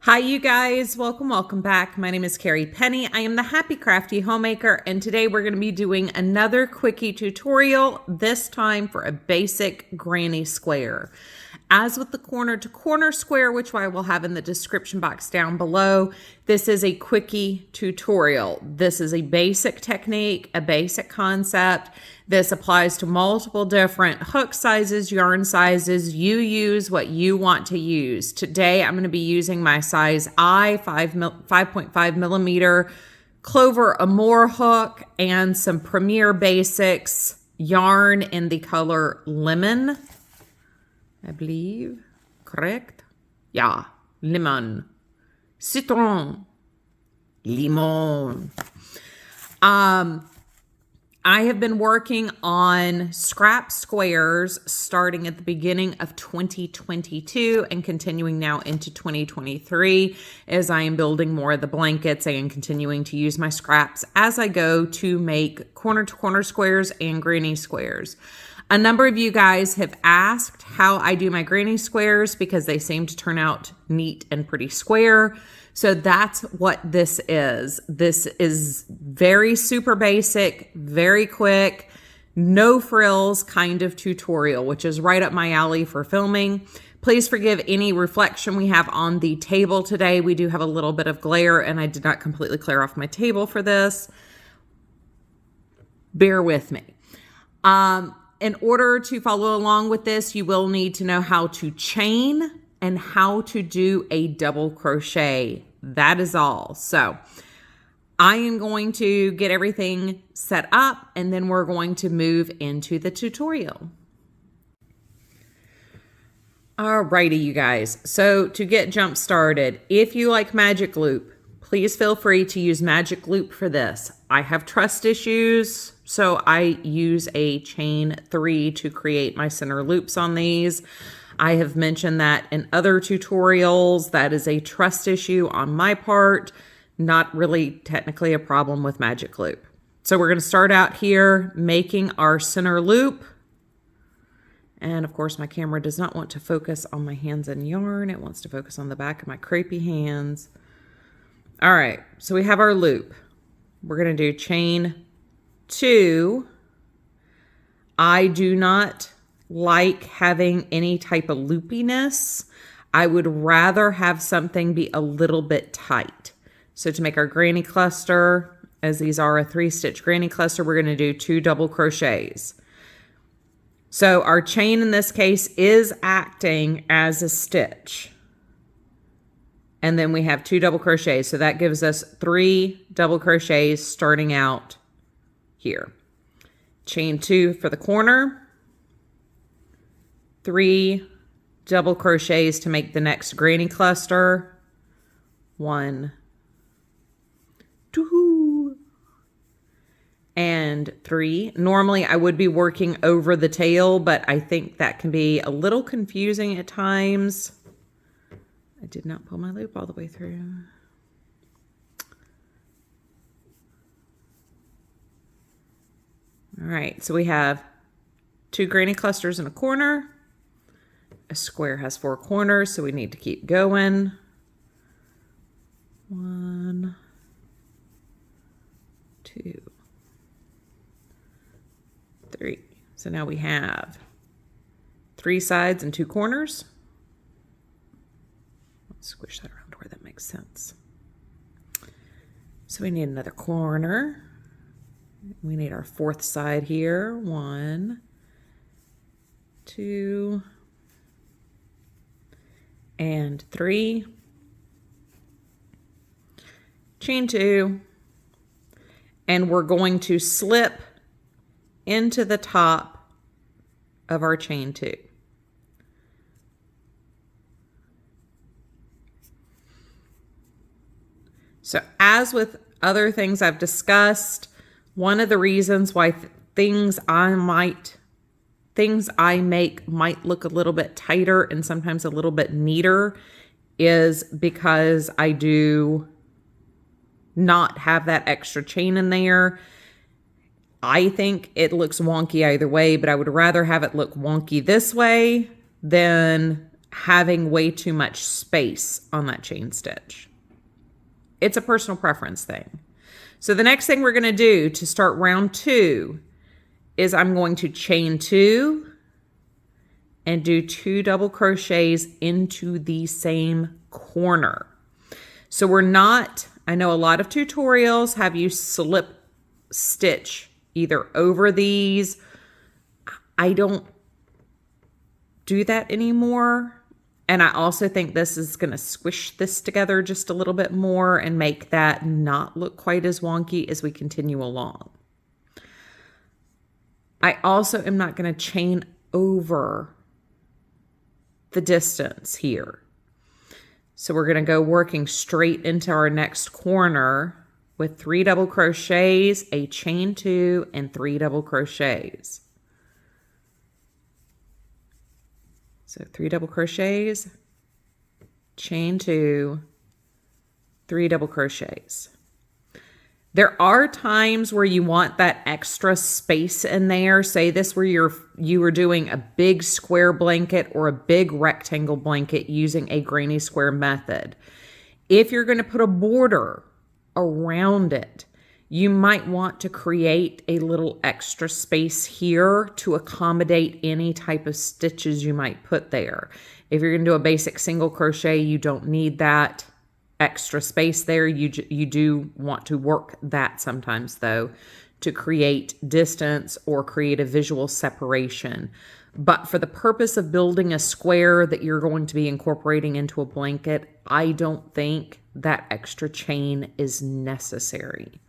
Hi you guys, welcome back. My name is Carrie Penny. I am the Happy Crafty Homemaker, and today we're going to be doing another quickie tutorial, this time for a basic granny square. As with the corner to corner square, which I will have in the description box down below, this is a quickie tutorial. This is a basic technique, a basic concept. This applies to multiple different hook sizes, yarn sizes. You use what you want to use. Today, I'm going to be using my size I 5.5 millimeter Clover Amore hook and some Premier Basics yarn in the color Lemon. I believe, correct? Yeah, lemon, citron, limon. I have been working on scrap squares starting at the beginning of 2022 and continuing now into 2023 as I am building more of the blankets and continuing to use my scraps as I go to make corner to corner squares and granny squares. A number of you guys have asked how I do my granny squares because they seem to turn out neat and pretty square. So that's what this is. This is very super basic, very quick, no frills kind of tutorial, which is right up my alley for filming. Please forgive any reflection we have on the table today. We do have a little bit of glare and I did not completely clear off my table for this. Bear with me. In order to follow along with this, you will need to know how to chain and how to do a double crochet. That is all. So I am going to get everything set up and then we're going to move into the tutorial. Alrighty, you guys. So to get jump started, if you like magic loop, please feel free to use magic loop for this. I have trust issues, so I use a chain 3 to create my center loops on these. I have mentioned that in other tutorials. That is a trust issue on my part, not really technically a problem with magic loop. So we're going to start out here making our center loop. And of course my camera does not want to focus on my hands and yarn. It wants to focus on the back of my crepey hands. All right, so we have our loop. We're going to do chain 2. I do not like having any type of loopiness. I would rather have something be a little bit tight. So to make our granny cluster, as these are a 3-stitch granny cluster, we're going to do 2 double crochets. So our chain in this case is acting as a stitch. And then we have 2 double crochets. So that gives us 3 double crochets starting out here. Chain 2 for the corner. 3 double crochets to make the next granny cluster. 1, 2, and 3. Normally I would be working over the tail, but I think that can be a little confusing at times. I did not pull my loop all the way through. All right, so we have 2 granny clusters in a corner. A square has 4 corners, so we need to keep going. 1, 2, 3. So now we have 3 sides and 2 corners. Squish that around where that makes sense. So we need another corner. We need our 4th side here. 1, 2, and 3. Chain 2. And we're going to slip into the top of our chain 2. So as with other things I've discussed, one of the reasons why things I make might look a little bit tighter and sometimes a little bit neater is because I do not have that extra chain in there. I think it looks wonky either way, but I would rather have it look wonky this way than having way too much space on that chain stitch. It's a personal preference thing. So the next thing we're going to do to start round 2 is I'm going to chain 2 and do 2 double crochets into the same corner. So we're not, I know a lot of tutorials have you slip stitch either over these. I don't do that anymore. And I also think this is going to squish this together just a little bit more and make that not look quite as wonky as we continue along. I also am not going to chain over the distance here. So we're going to go working straight into our next corner with 3 double crochets, a chain 2, and 3 double crochets. So 3 double crochets, chain 2, 3 double crochets. There are times where you want that extra space in there. Say this where you were doing a big square blanket or a big rectangle blanket using a granny square method. If you're going to put a border around it, you might want to create a little extra space here to accommodate any type of stitches you might put there. If you're going to do a basic single crochet, you don't need that extra space there. You do want to work that sometimes though to create distance or create a visual separation. But for the purpose of building a square that you're going to be incorporating into a blanket, I don't think that extra chain is necessary.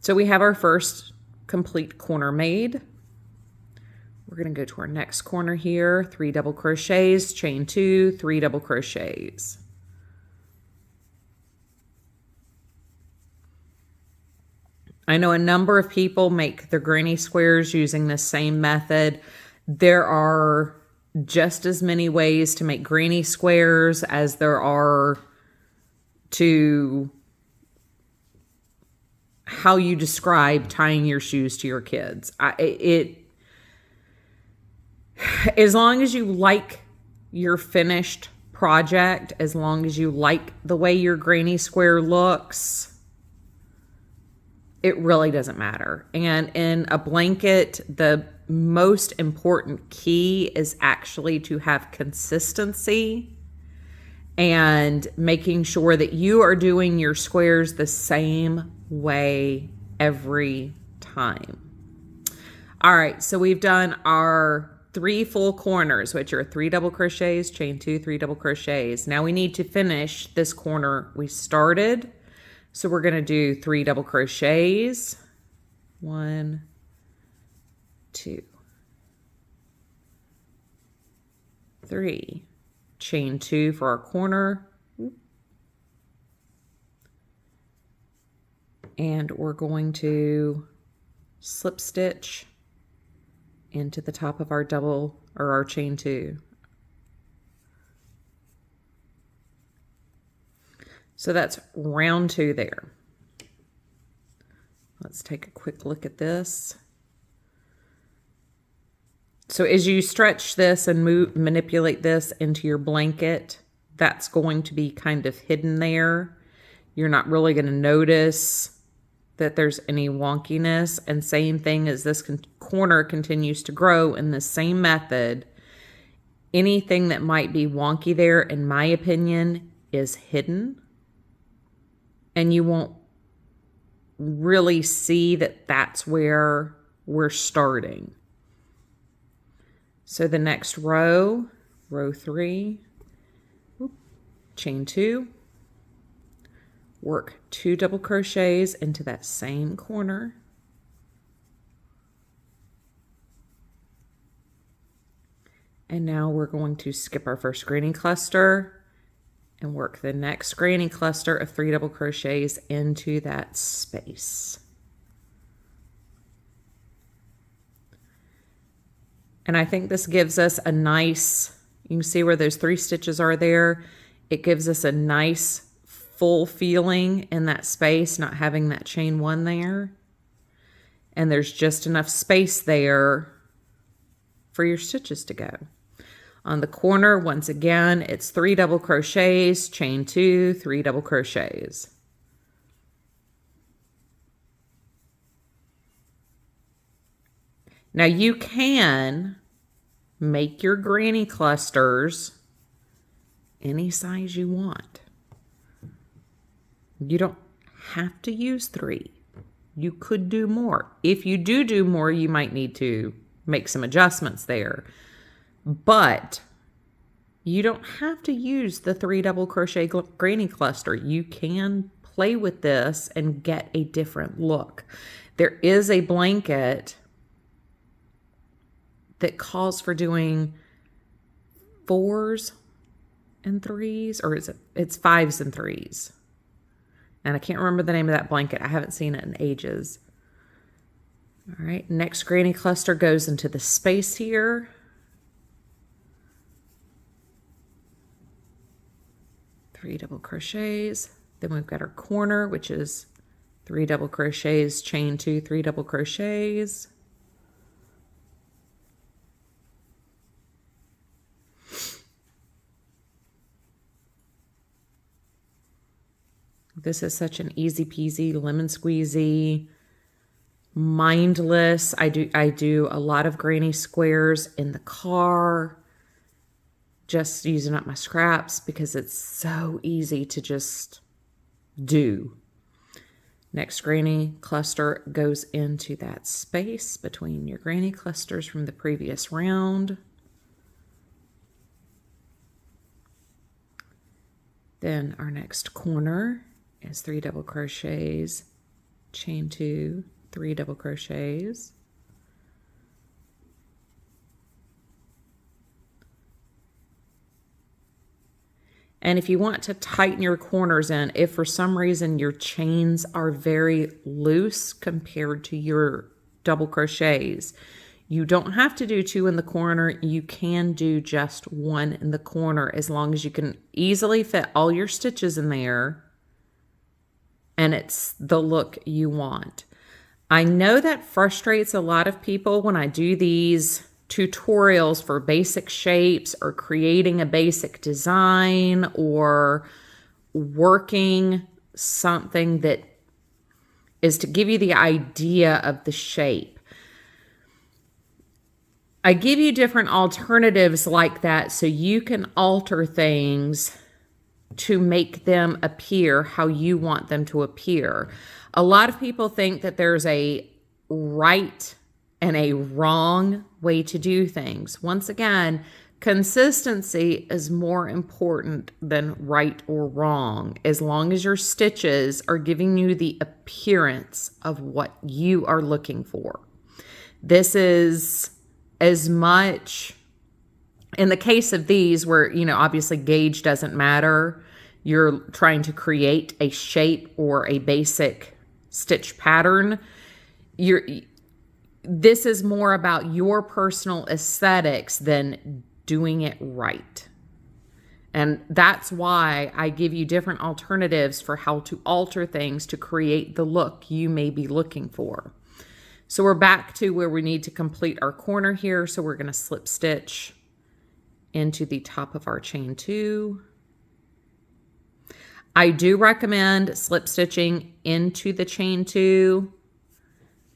So we have our first complete corner made. We're going to go to our next corner here, 3 double crochets, chain 2, 3 double crochets. I know a number of people make their granny squares using the same method. There are just as many ways to make granny squares as there are to how you describe tying your shoes to your kids. As long as you like your finished project, as long as you like the way your granny square looks, it really doesn't matter. And in a blanket, the most important key is actually to have consistency and making sure that you are doing your squares the same way every time. All right, so we've done our 3 full corners, which are 3 double crochets, chain 2, 3 double crochets. Now we need to finish this corner we started. So we're going to do 3 double crochets. 1, 2, 3. Chain 2 for our corner. And we're going to slip stitch into the top of our double or our chain 2. So that's round 2 there. Let's take a quick look at this. So as you stretch this and manipulate this into your blanket, that's going to be kind of hidden there. You're not really going to notice that there's any wonkiness. And same thing as this corner continues to grow in the same method, anything that might be wonky there, in my opinion, is hidden. And you won't really see that that's where we're starting. So the next row, row 3, chain 2, work 2 double crochets into that same corner. And now we're going to skip our first granny cluster and work the next granny cluster of 3 double crochets into that space. And I think this gives us a nice, you can see where those 3 stitches are there. It gives us a nice full feeling in that space, not having that chain 1 there. And there's just enough space there for your stitches to go. On the corner, once again, it's 3 double crochets, chain 2, 3 double crochets. Now you can make your granny clusters any size you want. You don't have to use 3. You could do more. If you do more, you might need to make some adjustments there. But you don't have to use the 3 double crochet granny cluster. You can play with this and get a different look. There is a blanket that calls for doing 4s and 3s, or it's 5s and 3s. And I can't remember the name of that blanket. I haven't seen it in ages. All right, next granny cluster goes into the space here. Three double crochets. Then we've got our corner, which is 3 double crochets, chain 2, 3 double crochets. This is such an easy peasy, lemon squeezy, mindless. I do a lot of granny squares in the car, just using up my scraps because it's so easy to just do. Next granny cluster goes into that space between your granny clusters from the previous round. Then our next corner is 3 double crochets, chain 2, 3 double crochets. And if you want to tighten your corners in, if for some reason your chains are very loose compared to your double crochets, you don't have to do 2 in the corner. You can do just 1 in the corner as long as you can easily fit all your stitches in there and it's the look you want. I know that frustrates a lot of people when I do these tutorials for basic shapes or creating a basic design or working something that is to give you the idea of the shape. I give you different alternatives like that so you can alter things to make them appear how you want them to appear. A lot of people think that there's a right and a wrong way to do things. Once again, consistency is more important than right or wrong, as long as your stitches are giving you the appearance of what you are looking for. This is as much, in the case of these where, obviously gauge doesn't matter, you're trying to create a shape or a basic stitch pattern, this is more about your personal aesthetics than doing it right. And that's why I give you different alternatives for how to alter things to create the look you may be looking for. So we're back to where we need to complete our corner here. So we're going to slip stitch into the top of our chain 2. I do recommend slip stitching into the chain 2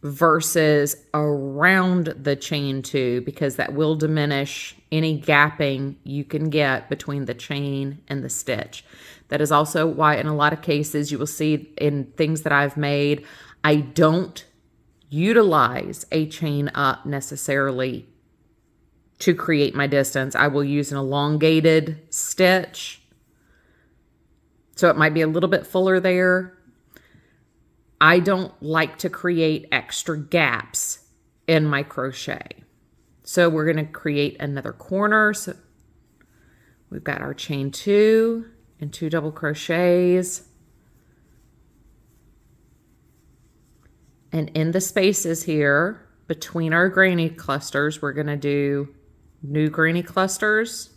versus around the chain 2 because that will diminish any gapping you can get between the chain and the stitch. That is also why in a lot of cases you will see in things that I've made, I don't utilize a chain up necessarily to create my distance. I will use an elongated stitch. So it might be a little bit fuller there. I don't like to create extra gaps in my crochet. So we're going to create another corner. So we've got our chain 2 and 2 double crochets. And in the spaces here between our granny clusters, we're going to do new granny clusters.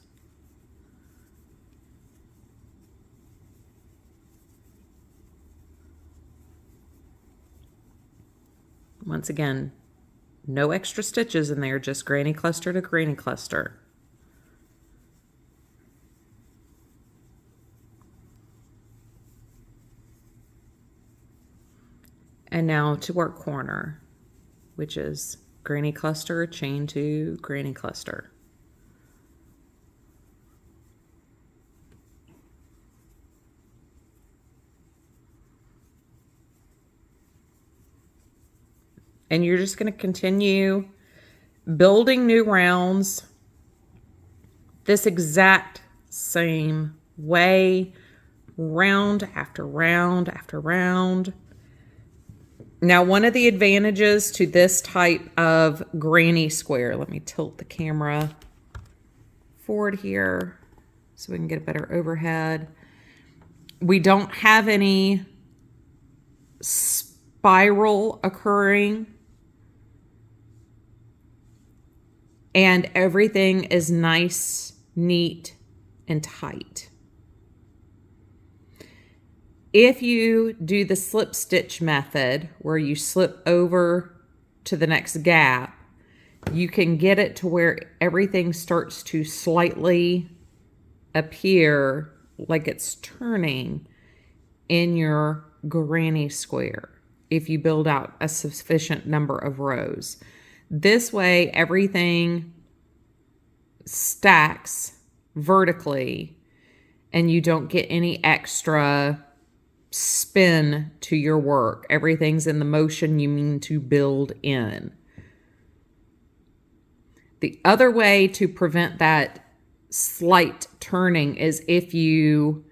Once again, no extra stitches in there, just granny cluster to granny cluster. And now to work corner, which is granny cluster, chain 2, granny cluster. And you're just going to continue building new rounds this exact same way, round after round after round. Now, one of the advantages to this type of granny square, let me tilt the camera forward here so we can get a better overhead. We don't have any spiral occurring, and everything is nice, neat, and tight. If you do the slip stitch method where you slip over to the next gap, you can get it to where everything starts to slightly appear like it's turning in your granny square if you build out a sufficient number of rows. This way, everything stacks vertically and you don't get any extra spin to your work. Everything's in the motion you mean to build in. The other way to prevent that slight turning is if you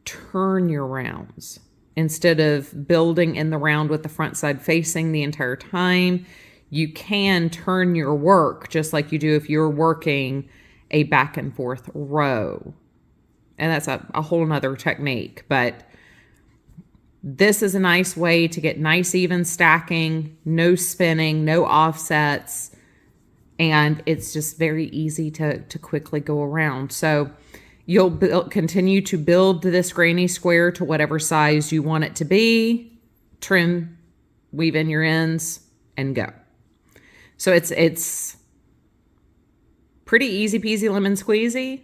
turn your rounds. Instead of building in the round with the front side facing the entire time, you can turn your work just like you do if you're working a back and forth row. And that's a whole nother technique, but this is a nice way to get nice even stacking, no spinning, no offsets, and it's just very easy to quickly go around. So you'll continue to build this granny square to whatever size you want it to be, trim, weave in your ends, and go. So it's pretty easy peasy lemon squeezy.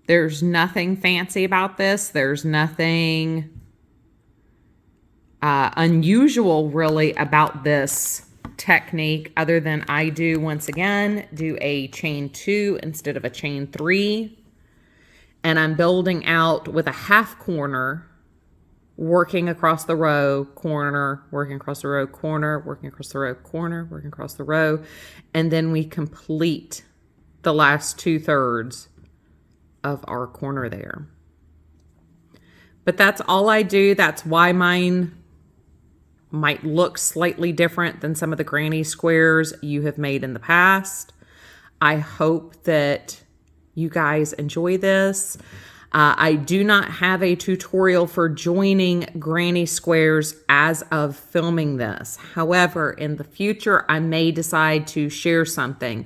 There's nothing fancy about this. There's nothing unusual really about this technique other than I do, once again, do a chain 2 instead of a chain 3. And I'm building out with a half corner, working across the row, corner, working across the row, corner, working across the row, corner, working across the row. And then we complete the last 2/3 of our corner there. But that's all I do. That's why mine might look slightly different than some of the granny squares you have made in the past. I hope that you guys enjoy this. I do not have a tutorial for joining granny squares as of filming this. However, in the future, I may decide to share something.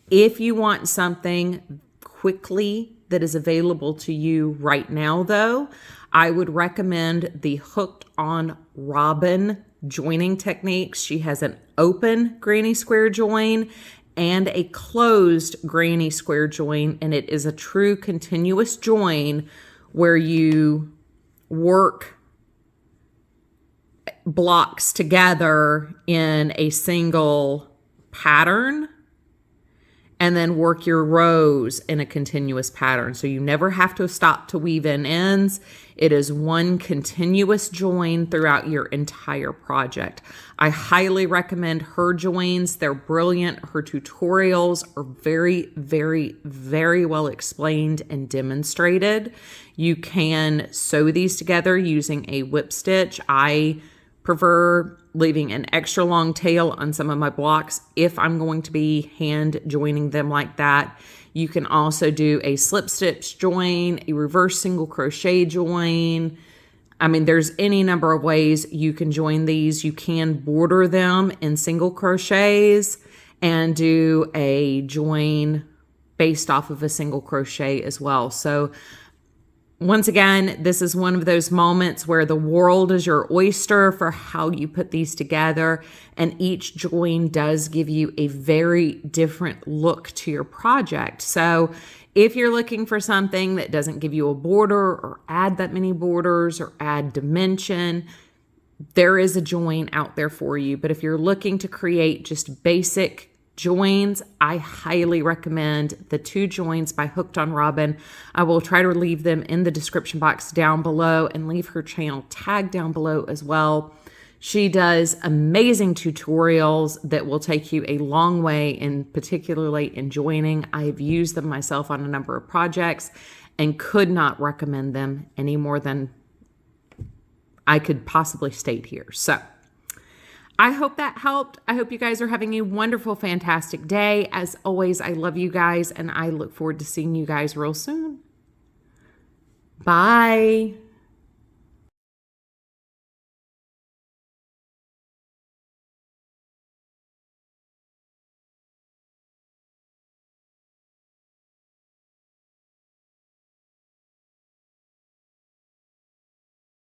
If you want something quickly that is available to you right now, though, I would recommend the Hooked on Robin joining techniques. She has an open granny square join and a closed granny square join, and it is a true continuous join where you work blocks together in a single pattern and then work your rows in a continuous pattern. So you never have to stop to weave in ends. It is one continuous join throughout your entire project. I highly recommend her joins. They're brilliant. Her tutorials are very, very, very well explained and demonstrated. You can sew these together using a whip stitch. I prefer leaving an extra long tail on some of my blocks if I'm going to be hand joining them like that. You can also do a slip stitch join, a reverse single crochet join. I mean, there's any number of ways you can join these. You can border them in single crochets and do a join based off of a single crochet as well. So once again, this is one of those moments where the world is your oyster for how you put these together, and each join does give you a very different look to your project. So if you're looking for something that doesn't give you a border or add that many borders or add dimension, there is a join out there for you. But if you're looking to create just basic joins, I highly recommend the 2 joins by Hooked on Robin. I will try to leave them in the description box down below and leave her channel tag down below as well. She does amazing tutorials that will take you a long way, in particularly in joining. I've used them myself on a number of projects and could not recommend them any more than I could possibly state here. So I hope that helped. I hope you guys are having a wonderful, fantastic day. As always, I love you guys, and I look forward to seeing you guys real soon. Bye.